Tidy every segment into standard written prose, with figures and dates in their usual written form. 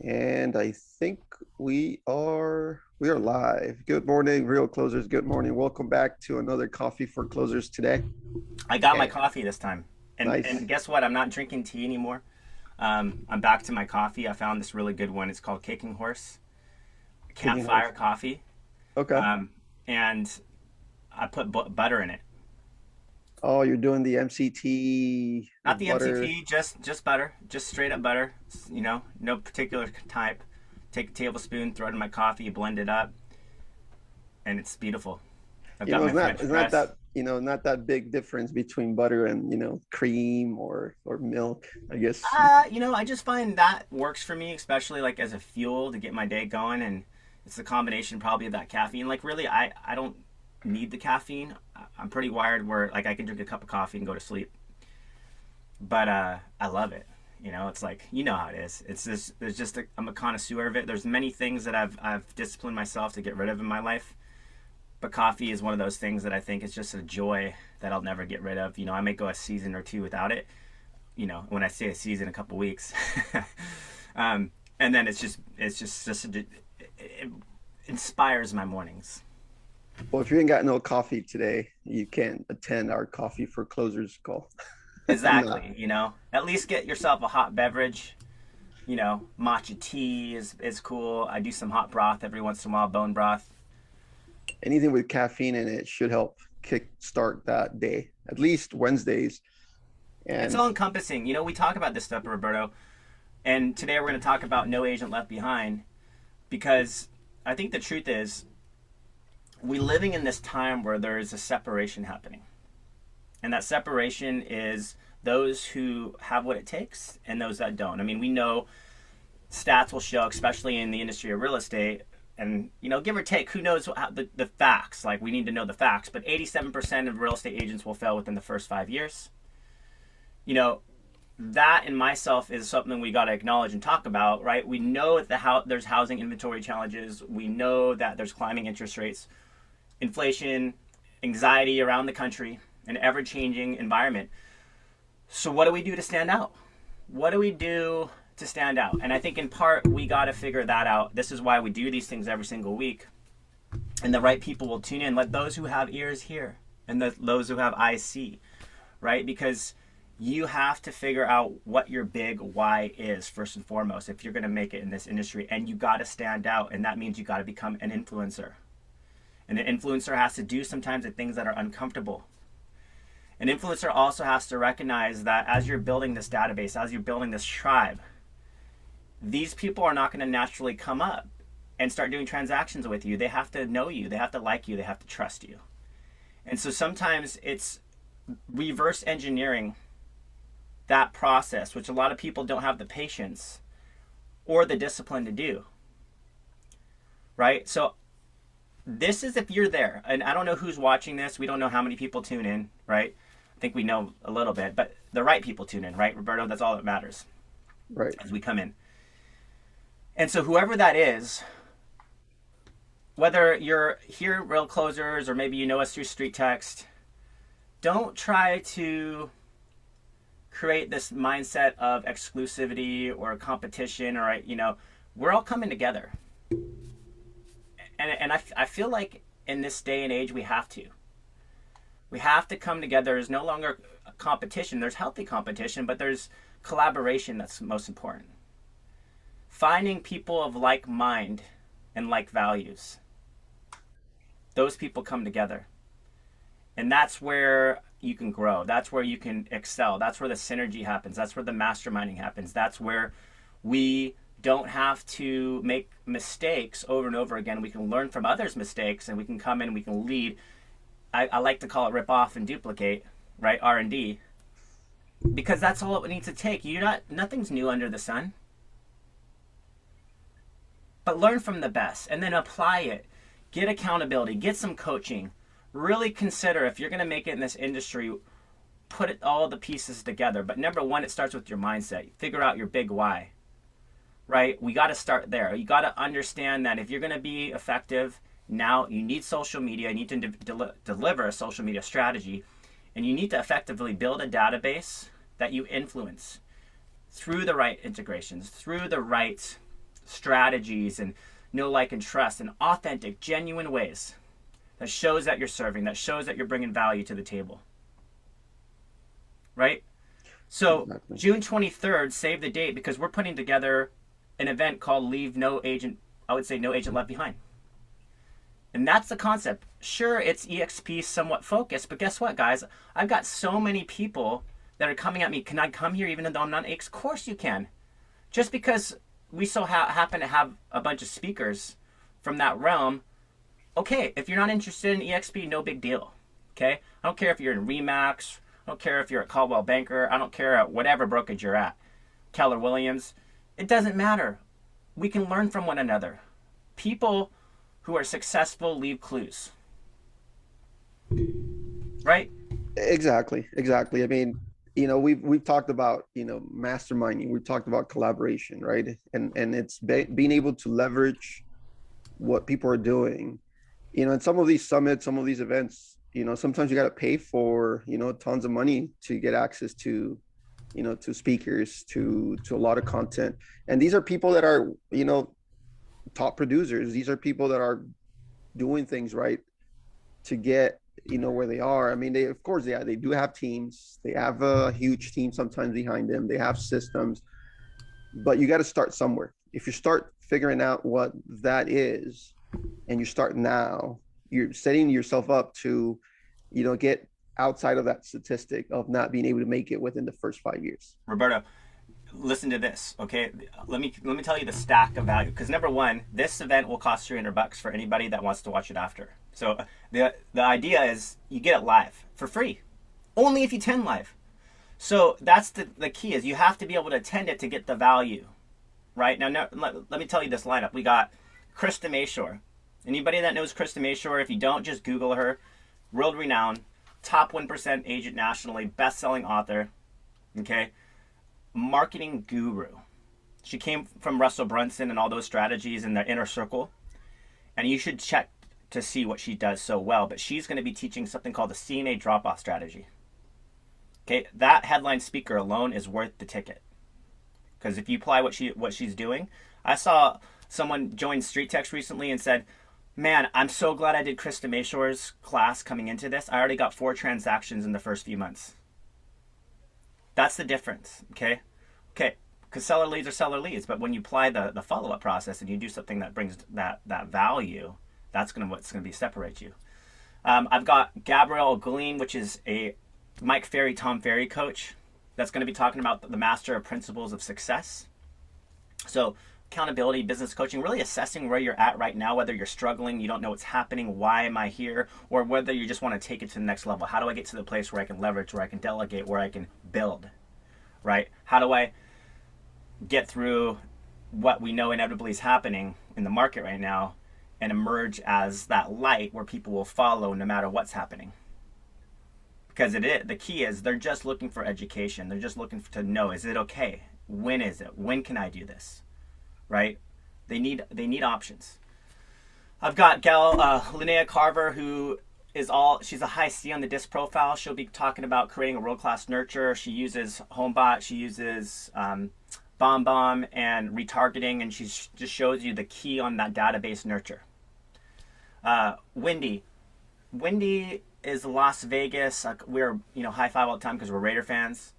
And I think we are live. Good morning, real closers. Good morning. Welcome back to another coffee for closers today. I got my And coffee this time. And nice. guess what? I'm not drinking tea anymore. I'm back to my coffee. I found this really good one. It's called Kicking Horse Kicking horse. Campfire Coffee. Okay. Um, and I put butter in it. Oh, you're doing the MCT, the Not the butter. MCT, just butter, just straight up butter. No particular type. Take a tablespoon, throw it in my coffee, blend it up, and it's beautiful. I've got It's my not French it's not press. that, not that big difference between butter and, cream or milk, I guess. I just find that works for me, especially like as a fuel to get my day going, and it's the combination probably of that caffeine. Like really, I don't need the caffeine. I'm pretty wired where like I can drink a cup of coffee and go to sleep, but I love it. It's like how it is. It's just I'm a connoisseur of it. There's many things that I've disciplined myself to get rid of in my life, but coffee is one of those things that I think is just a joy that I'll never get rid of. I may go a season or two without it, when I say a season, a couple weeks. And then it inspires my mornings. Well, if you ain't got no coffee today, you can't attend our coffee for closers call. I'm not. Exactly. At least get yourself a hot beverage. Matcha tea is cool. I do some hot broth every once in a while, bone broth. Anything with caffeine in it should help kick start that day, at least Wednesdays. It's And all encompassing. We talk about this stuff, Roberto, and today we're going to talk about No Agent Left Behind because I think the truth is we're living in this time where there is a separation happening. And that separation is those who have what it takes and those that don't. I mean, we know stats will show, especially in the industry of real estate, and give or take, who knows the facts? Like we need to know the facts, but 87% of real estate agents will fail within the first 5 years. You know that in myself is something we got to acknowledge and talk about, right? We know that there's housing inventory challenges. We know that there's climbing interest rates, inflation, anxiety around the country, an ever-changing environment. So what do we do to stand out? What do we do to stand out? And I think in part we got to figure that out. This is why we do these things every single week. And the right people will tune in. Let those who have ears hear and those who have eyes see, right? Because you have to figure out what your big why is first and foremost if you're going to make it in this industry, and you got to stand out, and that means you got to become an influencer. And an influencer has to do sometimes the things that are uncomfortable. An influencer also has to recognize that as you're building this database, as you're building this tribe, these people are not going to naturally come up and start doing transactions with you. They have to know you, they have to like you, they have to trust you. And so sometimes it's reverse engineering that process, which a lot of people don't have the patience or the discipline to do. Right? So this is if you're there, and I don't know who's watching this. We don't know how many people tune in, right? I think we know a little bit, but the right people tune in, right, Roberto? That's all that matters right. as we come in. And so whoever that is, whether you're here real closers or maybe you know us through street text, don't try to create this mindset of exclusivity or competition, or we're all coming together. And I feel like in this day and age we have to come together. There's no longer a competition. There's healthy competition, but there's collaboration that's most important. Finding people of like mind and like values, those people come together, and that's where you can grow, that's where you can excel, that's where the synergy happens, that's where the masterminding happens, that's where we don't have to make mistakes over and over again. We can learn from others' mistakes, and we can come in and we can lead. I like to call it rip off and duplicate, right? R&D, because that's all it needs to take. Nothing's new under the sun, but learn from the best and then apply it. Get accountability, get some coaching. Really consider if you're going to make it in this industry, all the pieces together. But number one, it starts with your mindset. Figure out your big why, right? We got to start there. You got to understand that if you're going to be effective, now you need social media. You need to deliver a social media strategy, and you need to effectively build a database that you influence through the right integrations, through the right strategies and know, like, and trust in authentic, genuine ways that shows that you're serving, that shows that you're bringing value to the table, right? So Exactly. June 23rd, save the date, because we're putting together an event called Leave No Agent, I would say No Agent Left Behind. And that's the concept. Sure, it's EXP somewhat focused, but guess what, guys? I've got so many people that are coming at me. Can I come here even though I'm not? Of course you can. Just because we so happen to have a bunch of speakers from that realm, okay, if you're not interested in EXP, no big deal. Okay? I don't care if you're in Remax. I don't care if you're at Caldwell Banker. I don't care at whatever brokerage you're at. Keller Williams. It doesn't matter. We can learn from one another. People who are successful leave clues. Right? Exactly. I mean, we've talked about, masterminding. We've talked about collaboration, right? And it's being able to leverage what people are doing. In some of these summits, some of these events, sometimes you got to pay for, tons of money to get access to, to speakers, to a lot of content. And these are people that are, top producers. These are people that are doing things right to get, where they are. I mean, they, of course, they do have teams. They have a huge team sometimes behind them. They have systems, but you got to start somewhere. If you start figuring out what that is, and you start now, you're setting yourself up to, get outside of that statistic of not being able to make it within the first 5 years. Roberto, listen to this, okay? Let me tell you the stack of value. Because number one, this event will cost $300 for anybody that wants to watch it after. So the idea is you get it live for free, only if you attend live. So that's the key, is you have to be able to attend it to get the value, right? Now let me tell you this lineup. We got Krista Mayshore. Anybody that knows Krista Mayshore, if you don't, just Google her. World renowned, top 1% agent nationally, best-selling author, okay? Marketing guru. She came from Russell Brunson and all those strategies in the inner circle. And you should check to see what she does so well. But she's going to be teaching something called the CNA drop-off strategy. Okay, that headline speaker alone is worth the ticket. Because if you apply what she's doing, I saw someone join Street Text recently and said, man, I'm so glad I did Krista Mayshore's class coming into this. I already got 4 transactions in the first few months. That's the difference, okay? Okay, because seller leads are seller leads, but when you apply the follow-up process and you do something that brings that value, that's what's gonna be separate you. I've got Gabrielle Glean, which is a Mike Ferry, Tom Ferry coach. That's gonna be talking about the master of principles of success. So accountability, business coaching, really assessing where you're at right now, whether you're struggling, you don't know what's happening, why am I here, or whether you just want to take it to the next level. How do I get to the place where I can leverage, where I can delegate, where I can build, right? How do I get through what we know inevitably is happening in the market right now and emerge as that light where people will follow no matter what's happening? Because the key is they're just looking for education. They're just looking to know, is it okay? When is it? When can I do this? Right? They need options. I've got Linnea Carver, who she's a high C on the DISC profile. She'll be talking about creating a world-class nurture. She uses HomeBot, she uses BombBomb and retargeting, and she just shows you the key on that database nurture. Wendy is Las Vegas. We're high five all the time because we're Raider fans.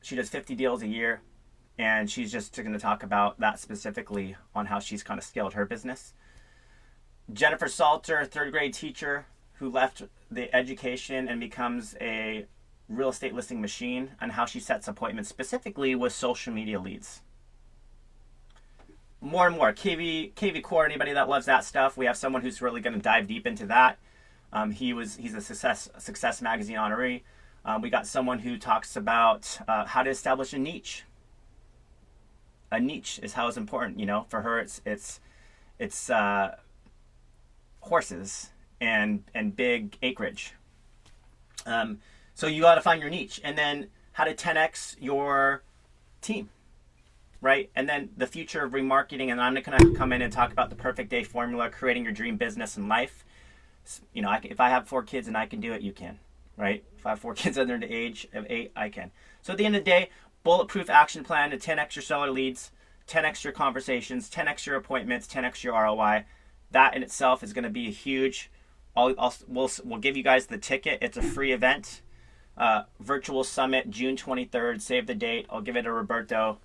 She does 50 deals a year. And she's just going to talk about that specifically on how she's kind of scaled her business. Jennifer Salter, 3rd grade teacher who left the education and becomes a real estate listing machine, and how she sets appointments specifically with social media leads. More and more. KV Core, anybody that loves that stuff, we have someone who's really going to dive deep into that. He's a Success Magazine honoree. We got someone who talks about how to establish a niche. A niche is how it's important, for her it's horses and big acreage. So you got to find your niche, and then how to 10x your team, right? And then the future of remarketing, and I'm going to come in and talk about the perfect day formula, creating your dream business and life. If I have 4 kids and I can do it, you can, right? If I have 4 kids under the age of 8, I can. So at the end of the day, bulletproof action plan to 10x your seller leads, 10x your conversations, 10x your appointments, 10x your ROI. That in itself is going to be a huge. We'll give you guys the ticket. It's a free event. Virtual summit, June 23rd. Save the date. I'll give it to Roberto.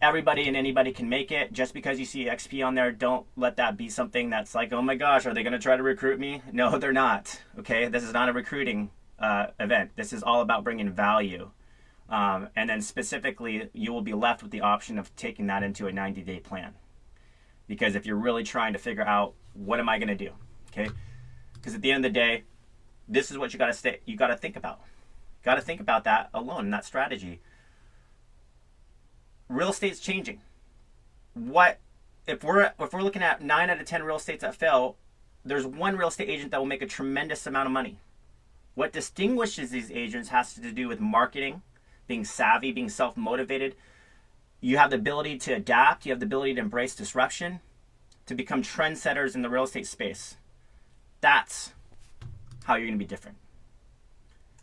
Everybody and anybody can make it. Just because you see XP on there, don't let that be something that's like, oh my gosh, are they going to try to recruit me? No, they're not. Okay, this is not a recruiting event. This is all about bringing value. And then specifically, you will be left with the option of taking that into a 90-day plan. Because if you're really trying to figure out what am I going to do, okay? Because at the end of the day, this is what you got to think about. Got to think about that alone and that strategy. Real estate's changing. What if we're looking at 9 out of 10 real estates that fail? There's one real estate agent that will make a tremendous amount of money. What distinguishes these agents has to do with marketing, being savvy, being self-motivated. You have the ability to adapt. You have the ability to embrace disruption, to become trendsetters in the real estate space. That's how you're going to be different.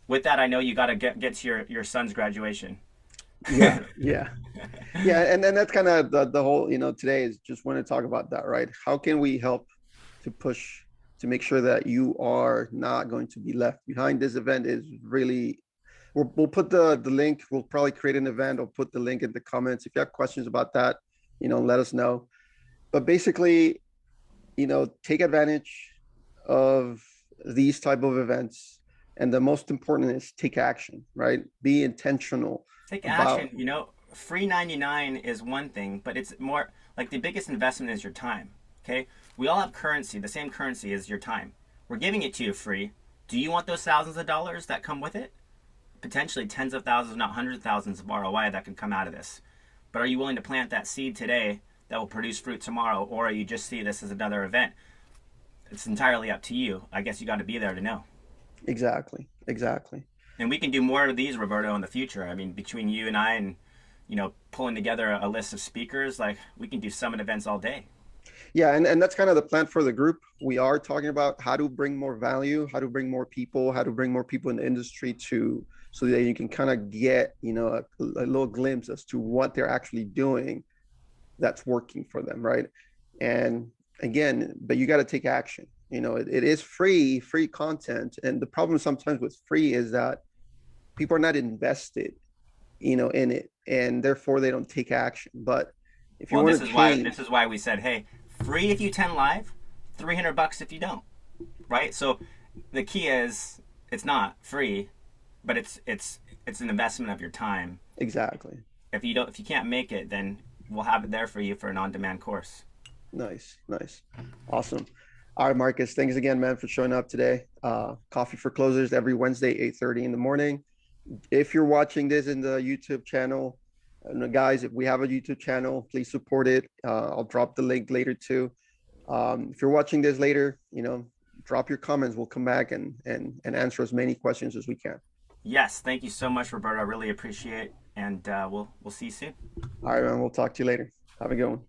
With that, I know you got to get to your son's graduation. Yeah, yeah, yeah, and then that's kind of the whole, today is just want to talk about that, right? How can we help to push to make sure that you are not going to be left behind? This event is really, we'll put the link. We'll probably create an event. I'll put the link in the comments. If you have questions about that, let us know. But basically, take advantage of these type of events, and the most important is take action, right? Be intentional. Take action. Free 99 is one thing, but it's more like the biggest investment is your time. Okay, we all have currency. The same currency is your time. We're giving it to you free. Do you want those thousands of dollars that come with it? Potentially tens of thousands, not hundreds of thousands of ROI that can come out of this. But are you willing to plant that seed today that will produce fruit tomorrow, or are you just see this as another event? It's entirely up to you. I guess you got to be there to know. Exactly. And we can do more of these, Roberto, in the future. I mean, between you and I and, pulling together a list of speakers, like we can do summit events all day. Yeah, and that's kind of the plan for the group. We are talking about how to bring more value, how to bring more people, how to bring more people in the industry so that you can kind of get, a little glimpse as to what they're actually doing that's working for them, right? And again, but you got to take action. It is free content. And the problem sometimes with free is that people are not invested, in it, and therefore they don't take action. But if you want to change, this is why we said, hey, free if you attend live, $300 if you don't, right? So the key is it's not free, but it's an investment of your time. Exactly. If you can't make it, then we'll have it there for you for an on-demand course. Nice, awesome. All right, Marcus, thanks again, man, for showing up today. Coffee for Closers every Wednesday, 8:30 in the morning. If you're watching this in the YouTube channel, guys, if we have a YouTube channel, please support it. I'll drop the link later too. If you're watching this later, drop your comments. We'll come back and answer as many questions as we can. Yes, thank you so much, Roberto. I really appreciate it, and we'll see you soon. All right, man. We'll talk to you later. Have a good one.